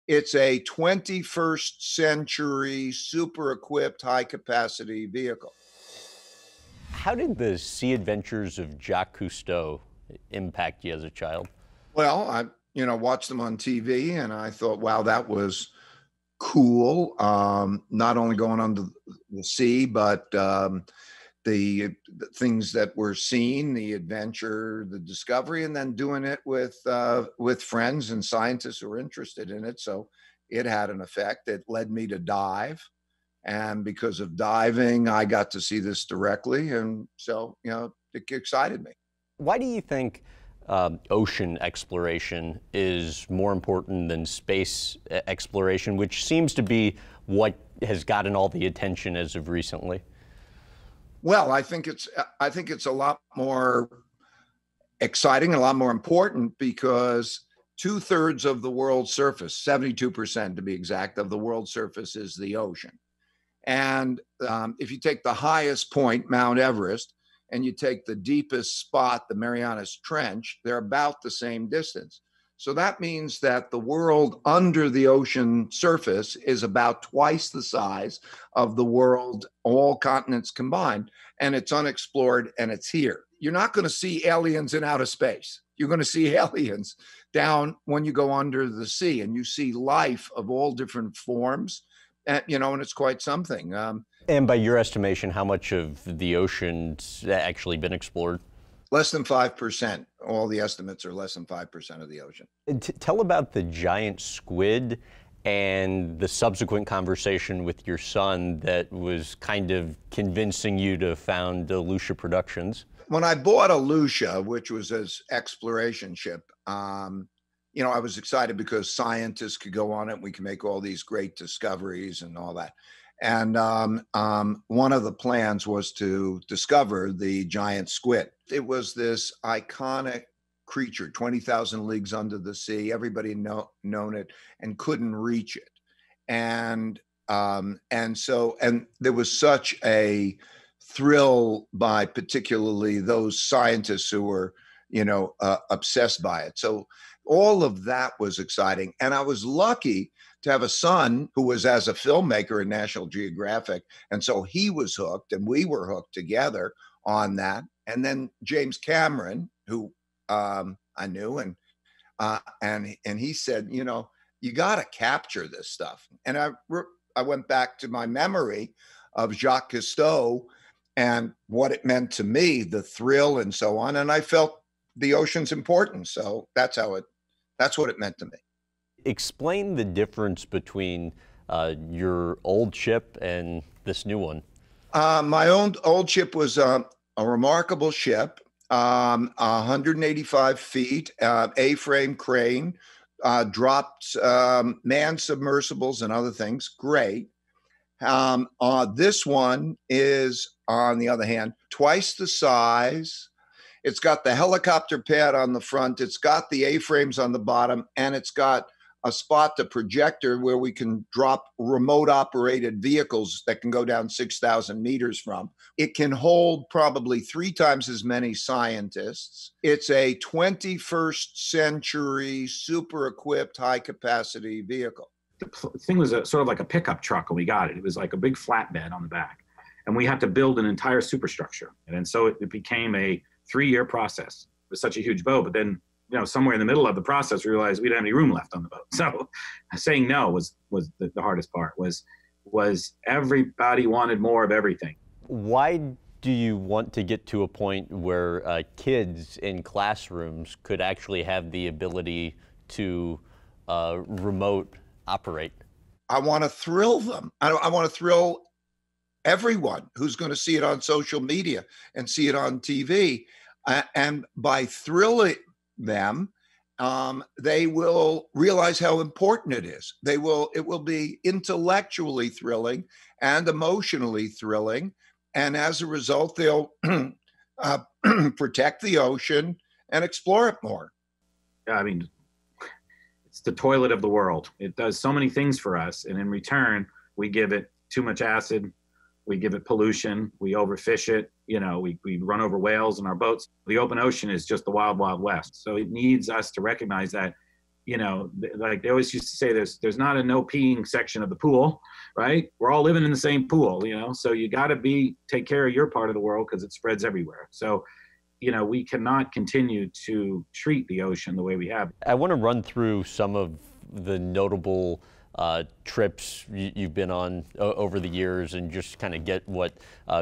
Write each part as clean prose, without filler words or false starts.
It's a 21st century super equipped high capacity vehicle. How did the sea adventures of Jacques Cousteau impact you as a child? Well, I, watched them on TV and I thought, wow, that was cool. Not only going under the sea, but the things that were seen, the adventure, the discovery, and then doing it with friends and scientists who were interested in it. So it had an effect. It led me to dive, and because of diving, I got to see this directly, and so it excited me. Why do you think ocean exploration is more important than space exploration, which seems to be what has gotten all the attention as of recently? Well, I think it's a lot more exciting and a lot more important because 2/3 of the world's surface, 72% to be exact, of the world's surface is the ocean. And if you take the highest point, Mount Everest, and you take the deepest spot, the Marianas Trench, they're about the same distance. So that means that the world under the ocean surface is about twice the size of the world, all continents combined, and it's unexplored and it's here. You're not going to see aliens in outer space. You're going to see aliens down when you go under the sea, and you see life of all different forms, and it's quite something. And by your estimation, how much of the ocean's actually been explored? Less than 5%. All the estimates are less than 5% of the ocean. Tell about the giant squid and the subsequent conversation with your son that was kind of convincing you to found Alucia Productions. When I bought Alucia, which was his exploration ship, I was excited because scientists could go on it. We can make all these great discoveries and all that. And one of the plans was to discover the giant squid. It was this iconic creature, 20,000 leagues under the sea. Everybody known it and couldn't reach it. And there was such a thrill by particularly those scientists who were, obsessed by it. So all of that was exciting. And I was lucky to have a son who was as a filmmaker at National Geographic. And so he was hooked and we were hooked together on that. And then James Cameron, who I knew, and he said, you got to capture this stuff. And I went back to my memory of Jacques Cousteau and what it meant to me, the thrill and so on. And I felt the ocean's important. So that's what it meant to me. Explain the difference between your old ship and this new one. My old ship was a remarkable ship, 185 feet, A-frame crane, dropped manned submersibles and other things. Great. This one is, on the other hand, twice the size. It's got the helicopter pad on the front. It's got the A-frames on the bottom, and it's got a spot to projector where we can drop remote operated vehicles that can go down 6,000 meters from. It can hold probably 3 times as many scientists. It's a 21st century super equipped high capacity vehicle. The thing was sort of like a pickup truck when we got it. It was like a big flatbed on the back, and we had to build an entire superstructure. And so it became a 3-year process. It was such a huge boat, but then somewhere in the middle of the process, we realized we didn't have any room left on the boat. So saying no was the hardest part. Was everybody wanted more of everything. Why do you want to get to a point where kids in classrooms could actually have the ability to remote operate? I want to thrill them. I want to thrill everyone who's going to see it on social media and see it on TV. And by thrilling them, they will realize how important it is. It will be intellectually thrilling and emotionally thrilling. And as a result, they'll protect the ocean and explore it more. I mean, it's the toilet of the world. It does so many things for us. And in return, we give it too much acid. We give it pollution. We overfish it. We run over whales in our boats. The open ocean is just the wild, wild west. So it needs us to recognize that like they always used to say, there's not a no peeing section of the pool, right? We're all living in the same pool, so you got to take care of your part of the world because it spreads everywhere. So, we cannot continue to treat the ocean the way we have. I want to run through some of the notable trips you've been on over the years and just kind of get what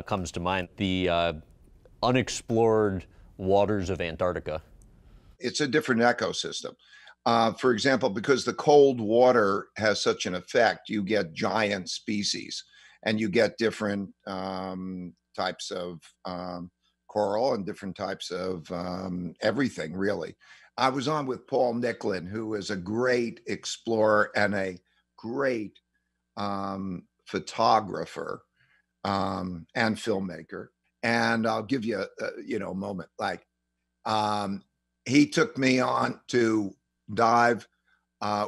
comes to mind. The unexplored waters of Antarctica. It's a different ecosystem. For example, because the cold water has such an effect, you get giant species and you get different types of coral and different types of everything, really. I was on with Paul Nicklen, who is a great explorer and a great photographer and filmmaker. And I'll give you a moment. Like he took me on to dive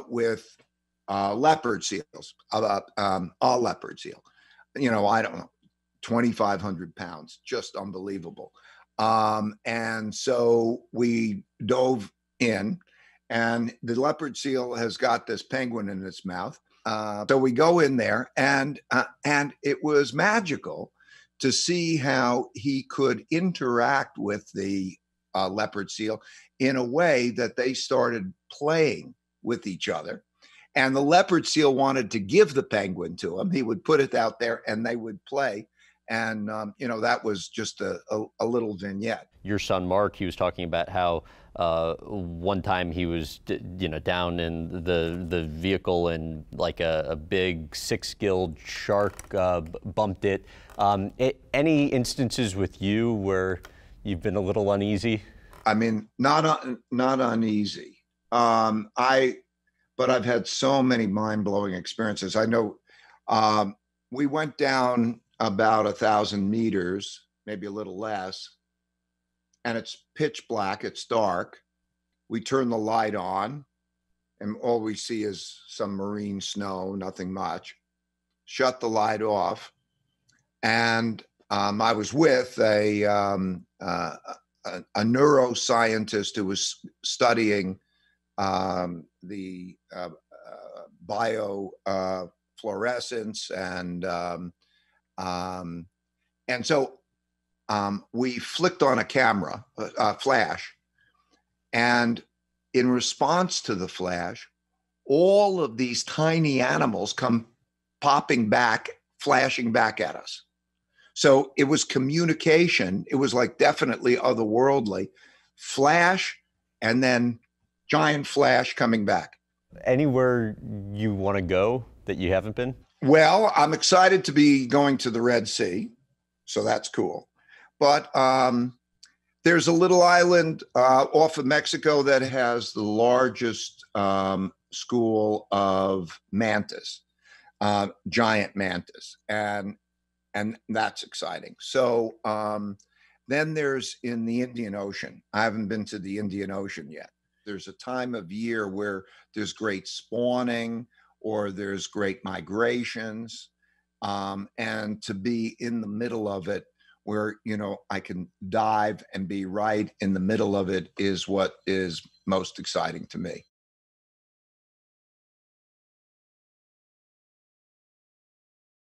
with leopard seals, a leopard seal. I don't know, 2,500 pounds, just unbelievable. And so we dove in, and the leopard seal has got this penguin in its mouth. So we go in there, and it was magical to see how he could interact with the leopard seal in a way that they started playing with each other. And the leopard seal wanted to give the penguin to him. He would put it out there and they would play. And, that was just a little vignette. Your son, Mark, he was talking about how one time he was, down in the vehicle and like a big 6-gilled shark bumped it. Any instances with you where you've been a little uneasy? I mean, not uneasy. But I've had so many mind-blowing experiences. I know we went down about 1,000 meters, maybe a little less, and it's pitch black, it's dark. We turn the light on, and all we see is some marine snow, nothing much. Shut the light off, and I was with a neuroscientist who was studying the biofluorescence and so we flicked on a camera, a flash, and in response to the flash, all of these tiny animals come popping back, flashing back at us. So it was communication. It was like definitely otherworldly. Flash, and then giant flash coming back. Anywhere you want to go that you haven't been? Well, I'm excited to be going to the Red Sea, so that's cool. But there's a little island off of Mexico that has the largest school of mantis, giant mantis, and that's exciting. So then there's in the Indian Ocean. I haven't been to the Indian Ocean yet. There's a time of year where there's great spawning or there's great migrations, and to be in the middle of it where, I can dive and be right in the middle of it is what is most exciting to me.